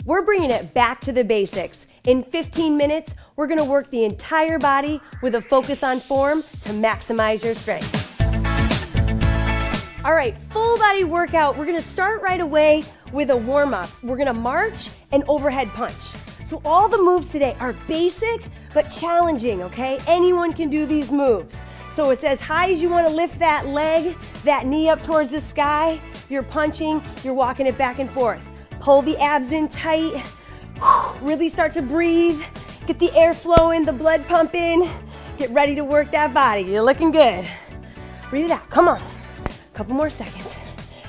We're bringing it back to the basics. In 15 minutes, we're gonna work the entire body with a focus on form to maximize your strength. All right, full body workout. We're gonna start right away with a warm up. We're gonna march and overhead punch. So all the moves today are basic, but challenging, okay? Anyone can do these moves. So it's as high as you wanna lift that leg, that knee up towards the sky. You're punching, you're walking it back and forth. Pull the abs in tight. Really start to breathe. Get the air flowing, the blood pumping. Get ready to work that body. You're looking good. Breathe it out, come on. Couple more seconds.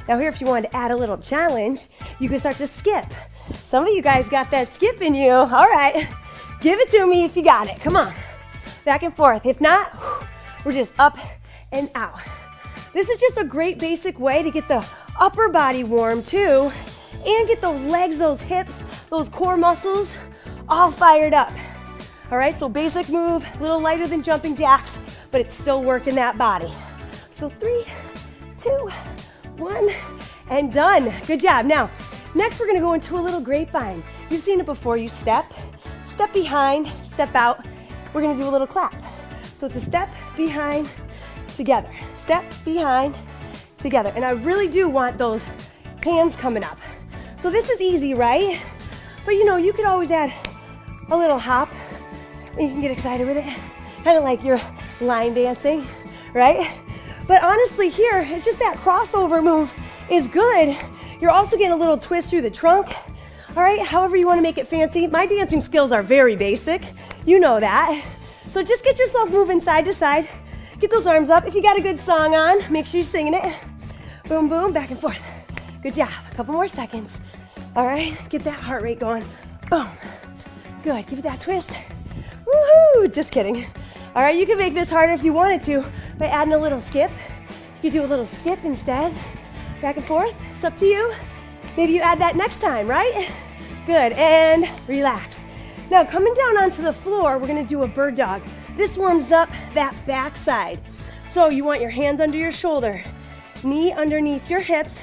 Now here, if you wanted to add a little challenge, you can start to skip. Some of you guys got that skip in you. All right, give it to me if you got it. Come on, back and forth. If not, we're just up and out. This is just a great basic way to get the upper body warm too, and get those legs, those hips, those core muscles all fired up. All right, so basic move, a little lighter than jumping jacks, but it's still working that body. So 3, 2, 1, and done. Good job. Now, next we're gonna go into a little grapevine. You've seen it before. You step behind, step out. We're gonna do a little clap. So it's a step behind, together. Step behind, together. And I really do want those hands coming up. So this is easy, right? But you know, you could always add a little hop and you can get excited with it. Kind of like you're line dancing, right? But honestly here, it's just that crossover move is good. You're also getting a little twist through the trunk. All right, however you want to make it fancy. My dancing skills are very basic. You know that. So just get yourself moving side to side. Get those arms up. If you got a good song on, make sure you're singing it. Boom, boom, back and forth. Good job. A couple more seconds. All right, get that heart rate going. Boom. Good, give it that twist. Woohoo, just kidding. All right, you can make this harder if you wanted to by adding a little skip. You could do a little skip instead. Back and forth, it's up to you. Maybe you add that next time, right? Good, and relax. Now coming down onto the floor, we're gonna do a bird dog. This warms up that back side. So you want your hands under your shoulder, knee underneath your hips.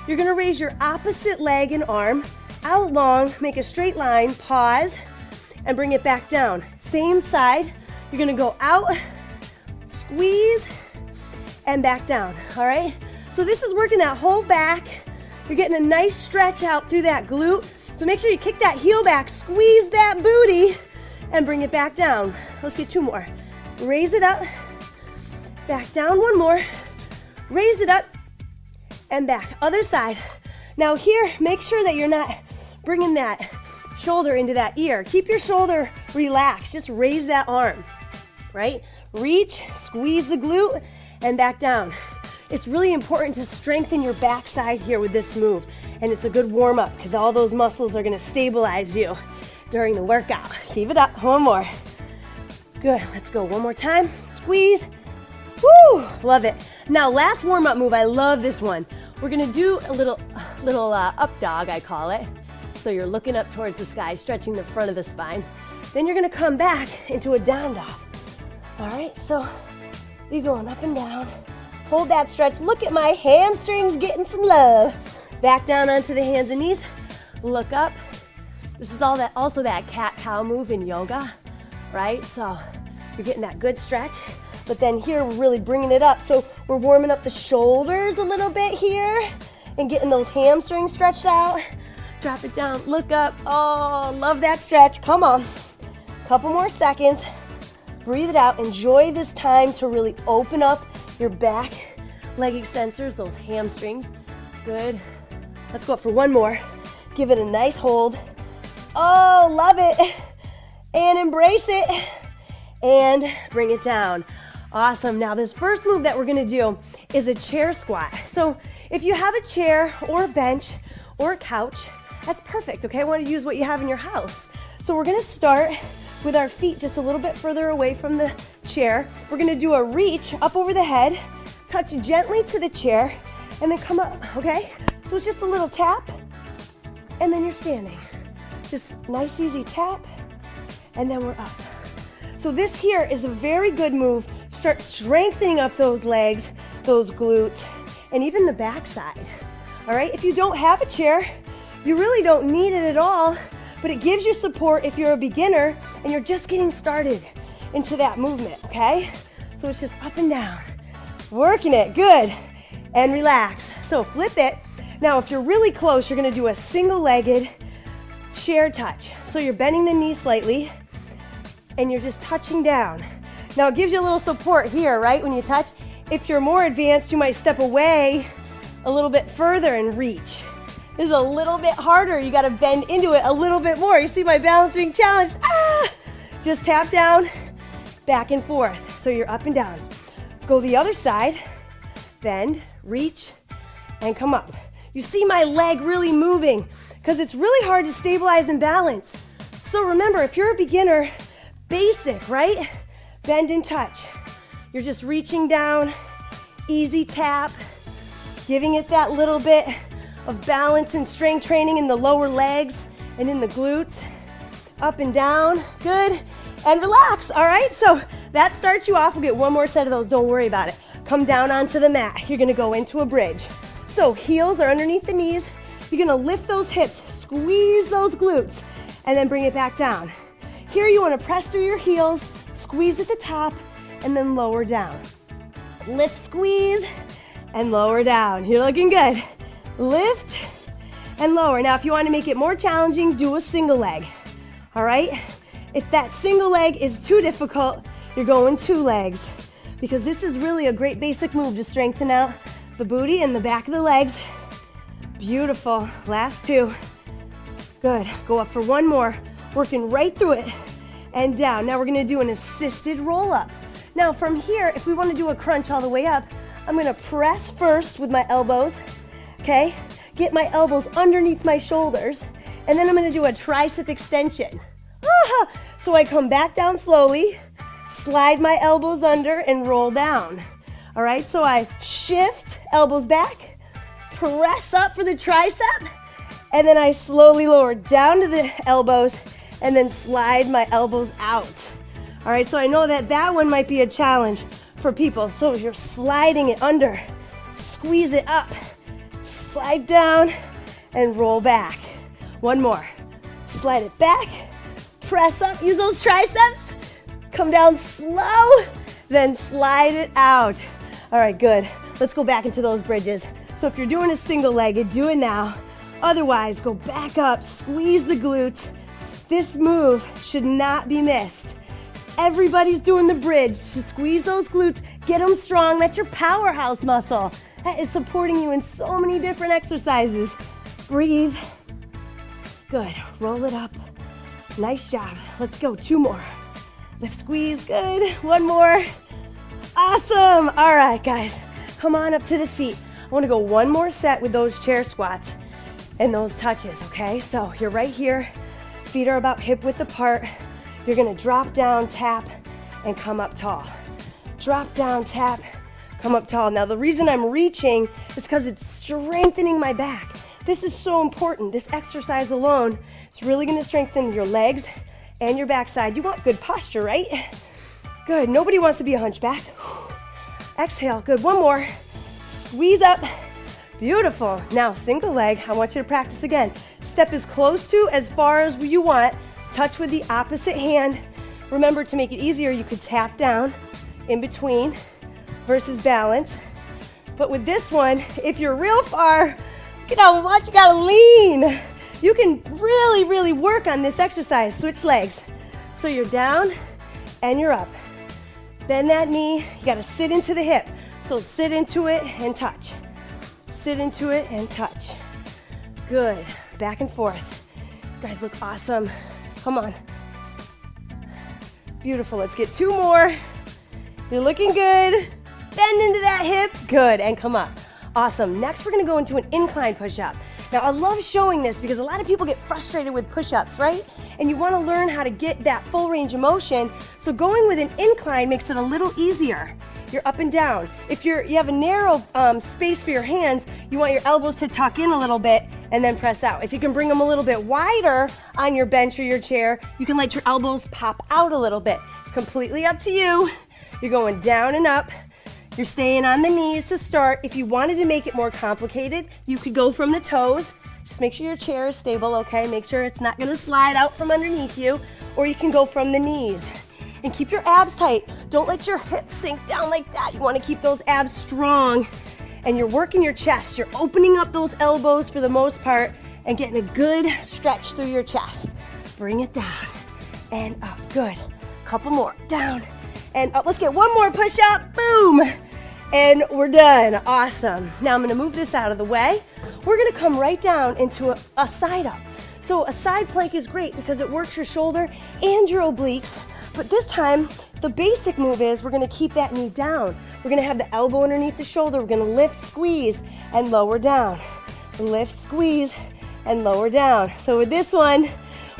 You're gonna raise your opposite leg and arm out long, make a straight line, pause, and bring it back down. Same side, you're gonna go out, squeeze, and back down, all right? So this is working that whole back. You're getting a nice stretch out through that glute. So make sure you kick that heel back, squeeze that booty, and bring it back down. Let's get 2 more. Raise it up, back down, 1 more. Raise it up, and back. Other side. Now here, make sure that you're not bringing that shoulder into that ear. Keep your shoulder relaxed. Just raise that arm, right? Reach, squeeze the glute, and back down. It's really important to strengthen your backside here with this move. And it's a good warm up because all those muscles are gonna stabilize you during the workout. Keep it up, 1 more. Good, let's go 1 more time. Squeeze, woo, love it. Now last warm up move, I love this one. We're gonna do a little up dog, I call it. So you're looking up towards the sky, stretching the front of the spine. Then you're gonna come back into a down dog. All right, so you're going up and down. Hold that stretch. Look at my hamstrings getting some love. Back down onto the hands and knees. Look up. This is also that cat-cow move in yoga, right? So you're getting that good stretch. But then here we're really bringing it up. So we're warming up the shoulders a little bit here and getting those hamstrings stretched out. Drop it down, look up. Oh, love that stretch. Come on. Couple more seconds. Breathe it out. Enjoy this time to really open up your back, leg extensors, those hamstrings. Good. Let's go for 1 more. Give it a nice hold. Oh, love it. And embrace it. And bring it down. Awesome. Now this first move that we're gonna do is a chair squat. So if you have a chair or a bench or a couch, that's perfect, okay? I want to use what you have in your house. So we're gonna start with our feet just a little bit further away from the chair. We're gonna do a reach up over the head, touch gently to the chair, and then come up, okay? So it's just a little tap, and then you're standing. Just nice, easy tap, and then we're up. So this here is a very good move. Start strengthening up those legs, those glutes, and even the backside. All right, if you don't have a chair, You really don't need it at all, but it gives you support if you're a beginner and you're just getting started into that movement, okay? So it's just up and down, working it, good, and relax. So flip it. Now, if you're really close, you're gonna do a single-legged chair touch. So you're bending the knee slightly, and you're just touching down. Now, it gives you a little support here, right, when you touch. If you're more advanced, you might step away a little bit further and reach. This is a little bit harder. You gotta bend into it a little bit more. You see my balance being challenged. Just tap down, back and forth. So you're up and down. Go the other side, bend, reach, and come up. You see my leg really moving because it's really hard to stabilize and balance. So remember, if you're a beginner, basic, right? Bend and touch. You're just reaching down, easy tap, giving it that little bit of balance and strength training in the lower legs and in the glutes. Up and down, good, and relax, all right? So that starts you off. We'll get one more set of those, don't worry about it. Come down onto the mat. You're gonna go into a bridge. So heels are underneath the knees. You're gonna lift those hips, squeeze those glutes, and then bring it back down. Here you wanna press through your heels, squeeze at the top, and then lower down. Lift, squeeze, and lower down. You're looking good. Lift and lower. Now, if you want to make it more challenging, do a single leg. All right? If that single leg is too difficult, you're going two legs, because this is really a great basic move to strengthen out the booty and the back of the legs. Beautiful. Last two. Good. Go up for one more. Working right through it and down. Now we're going to do an assisted roll up. Now from here, if we want to do a crunch all the way up, I'm going to press first with my elbows. Okay? Get my elbows underneath my shoulders, and then I'm going to do a tricep extension. So I come back down slowly, slide my elbows under, and roll down. All right, so I shift, elbows back, press up for the tricep, and then I slowly lower down to the elbows, and then slide my elbows out. All right, so I know that that one might be a challenge for people. So you're sliding it under, squeeze it up, slide down, and roll back. One more. Slide it back, press up, use those triceps, come down slow, then slide it out. All right, good. Let's go back into those bridges. So if you're doing a single-legged, do it now. Otherwise, go back up, squeeze the glutes. This move should not be missed. Everybody's doing the bridge. Just squeeze those glutes, get them strong. That's your powerhouse muscle. That is supporting you in so many different exercises. Breathe. Good. Roll it up. Nice job. Let's go. Two more. Lift, squeeze. Good. One more. Awesome. All right, guys. Come on up to the feet. I want to go one more set with those chair squats and those touches, okay? So you're right here. Feet are about hip width apart. You're going to drop down, tap, and come up tall. Drop down, tap, come up tall. Now, the reason I'm reaching is because it's strengthening my back. This is so important. This exercise alone is really going to strengthen your legs and your backside. You want good posture, right? Good. Nobody wants to be a hunchback. Exhale. Good. One more. Squeeze up. Beautiful. Now, single leg. I want you to practice again. Step as close to as far as you want. Touch with the opposite hand. Remember, to make it easier, you could tap down in between versus balance. But with this one, if you're real far, you know what? You gotta lean. You can really, really work on this exercise. Switch legs. So you're down and you're up. Bend that knee. You gotta sit into the hip. So sit into it and touch. Sit into it and touch. Good. Back and forth. You guys look awesome. Come on. Beautiful. Let's get two more. You're looking good. Bend into that hip. Good. And come up. Awesome. Next, we're going to go into an incline push-up. Now, I love showing this because a lot of people get frustrated with push-ups, right? And you want to learn how to get that full range of motion. So going with an incline makes it a little easier. You're up and down. If you have a narrow space for your hands, you want your elbows to tuck in a little bit and then press out. If you can bring them a little bit wider on your bench or your chair, you can let your elbows pop out a little bit. Completely up to you. You're going down and up. You're staying on the knees to start. If you wanted to make it more complicated, you could go from the toes. Just make sure your chair is stable, okay? Make sure it's not gonna slide out from underneath you, or you can go from the knees. And keep your abs tight. Don't let your hips sink down like that. You wanna keep those abs strong. And you're working your chest. You're opening up those elbows for the most part and getting a good stretch through your chest. Bring it down and up, good. Couple more, down and up. Let's get one more push up, boom. And we're done, awesome. Now I'm gonna move this out of the way. We're gonna come right down into a side up. So a side plank is great because it works your shoulder and your obliques, but this time, the basic move is we're gonna keep that knee down. We're gonna have the elbow underneath the shoulder. We're gonna lift, squeeze, and lower down. Lift, squeeze, and lower down. So with this one,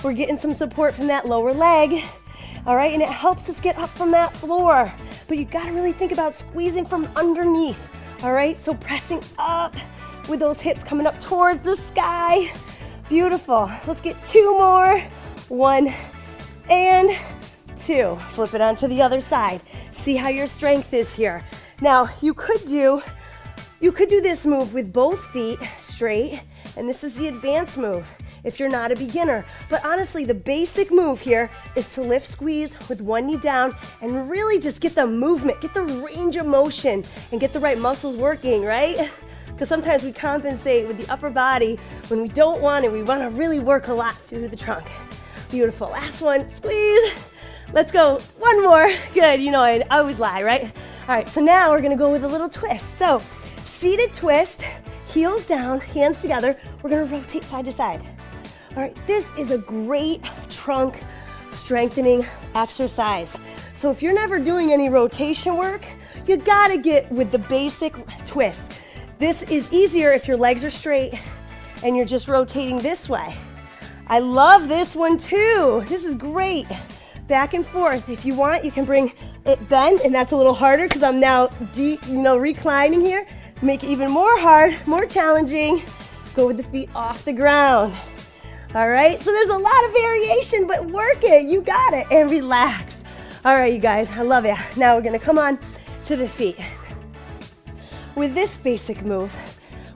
we're getting some support from that lower leg, all right? And it helps us get up from that floor. But you gotta really think about squeezing from underneath, all right? So pressing up with those hips coming up towards the sky. Beautiful. Let's get two more. 1 and 2. Flip it onto the other side. See how your strength is here. Now, you could do this move with both feet straight, and this is the advanced move if you're not a beginner. But honestly, the basic move here is to lift, squeeze with one knee down and really just get the movement, get the range of motion, and get the right muscles working, right? Because sometimes we compensate with the upper body when we don't want it. We want to really work a lot through the trunk. Beautiful. Last one, squeeze. Let's go, one more. Good, you know I always lie, right? All right, so now we're gonna go with a little twist. So, seated twist, heels down, hands together. We're gonna rotate side to side. All right, this is a great trunk strengthening exercise. So if you're never doing any rotation work, you gotta get with the basic twist. This is easier if your legs are straight and you're just rotating this way. I love this one too. This is great. Back and forth. If you want, you can bring it bent, and that's a little harder because I'm now reclining here. Make it even more hard, more challenging. Go with the feet off the ground. All right, so there's a lot of variation, but work it, you got it, and relax. All right, you guys, I love it. Now we're gonna come on to the feet. With this basic move,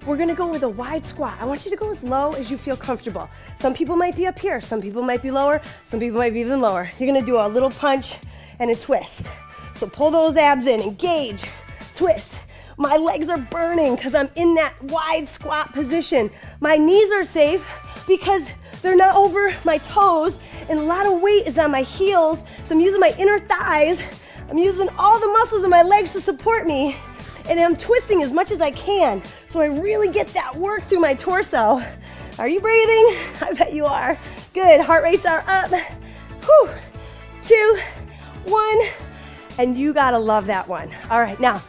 we're gonna go with a wide squat. I want you to go as low as you feel comfortable. Some people might be up here, some people might be lower, some people might be even lower. You're gonna do a little punch and a twist. So pull those abs in, engage, twist. My legs are burning because I'm in that wide squat position. My knees are safe because they're not over my toes, and a lot of weight is on my heels, so I'm using my inner thighs. I'm using all the muscles in my legs to support me, and I'm twisting as much as I can, so I really get that work through my torso. Are you breathing? I bet you are. Good, heart rates are up. Whew. 2, 1, and you gotta love that one. All right, now,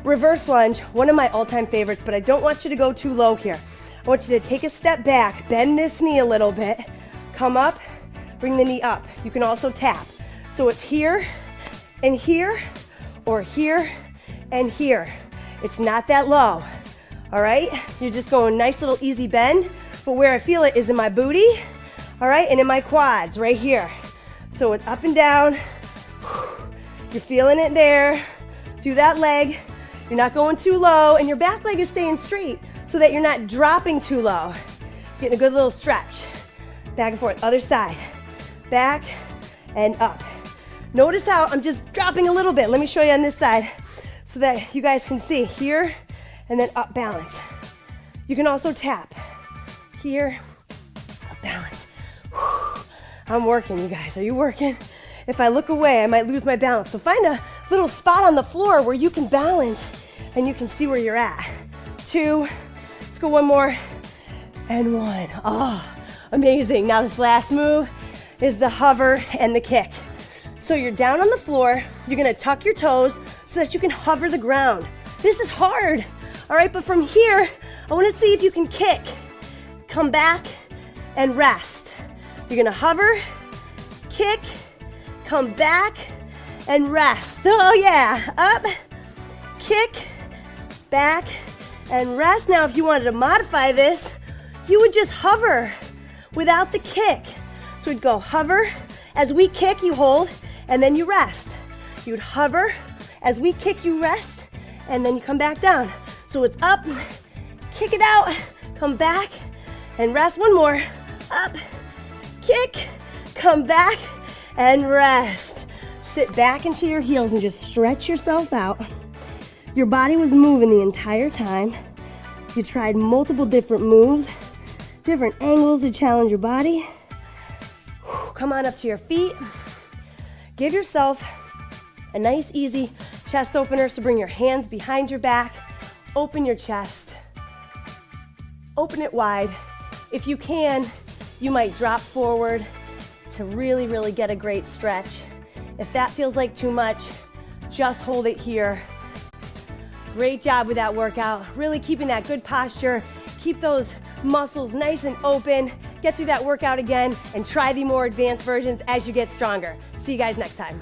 reverse lunge, one of my all-time favorites, but I don't want you to go too low here. I want you to take a step back, bend this knee a little bit, come up, bring the knee up. You can also tap. So it's here and here, or here and here. It's not that low, all right? You're just going nice little easy bend, but where I feel it is in my booty, all right, and in my quads right here. So it's up and down. You're feeling it there, through that leg. You're not going too low, and your back leg is staying straight so that you're not dropping too low. Getting a good little stretch. Back and forth, other side. Back and up. Notice how I'm just dropping a little bit. Let me show you on this side so that you guys can see. Here, and then up, balance. You can also tap. Here, up, balance. Whew. I'm working, you guys. Are you working? If I look away, I might lose my balance. So find a little spot on the floor where you can balance and you can see where you're at. 2, let's go one more, and 1. Oh, amazing. Now this last move is the hover and the kick. So you're down on the floor, you're gonna tuck your toes so that you can hover the ground. This is hard, all right? But from here, I wanna see if you can kick. Come back and rest. You're gonna hover, kick, come back, and rest. Oh yeah, up, kick, back, and rest. Now if you wanted to modify this, you would just hover without the kick. So we'd go hover, as we kick you hold, and then you rest. You would hover, as we kick you rest, and then you come back down. So it's up, kick it out, come back, and rest. One more. Up, kick, come back, and rest. Sit back into your heels and just stretch yourself out. Your body was moving the entire time. You tried multiple different moves, different angles to challenge your body. Come on up to your feet. Give yourself a nice, easy chest opener. So bring your hands behind your back. Open your chest. Open it wide. If you can, you might drop forward to really, really get a great stretch. If that feels like too much, just hold it here. Great job with that workout. Really keeping that good posture. Keep those muscles nice and open. Get through that workout again and try the more advanced versions as you get stronger. See you guys next time.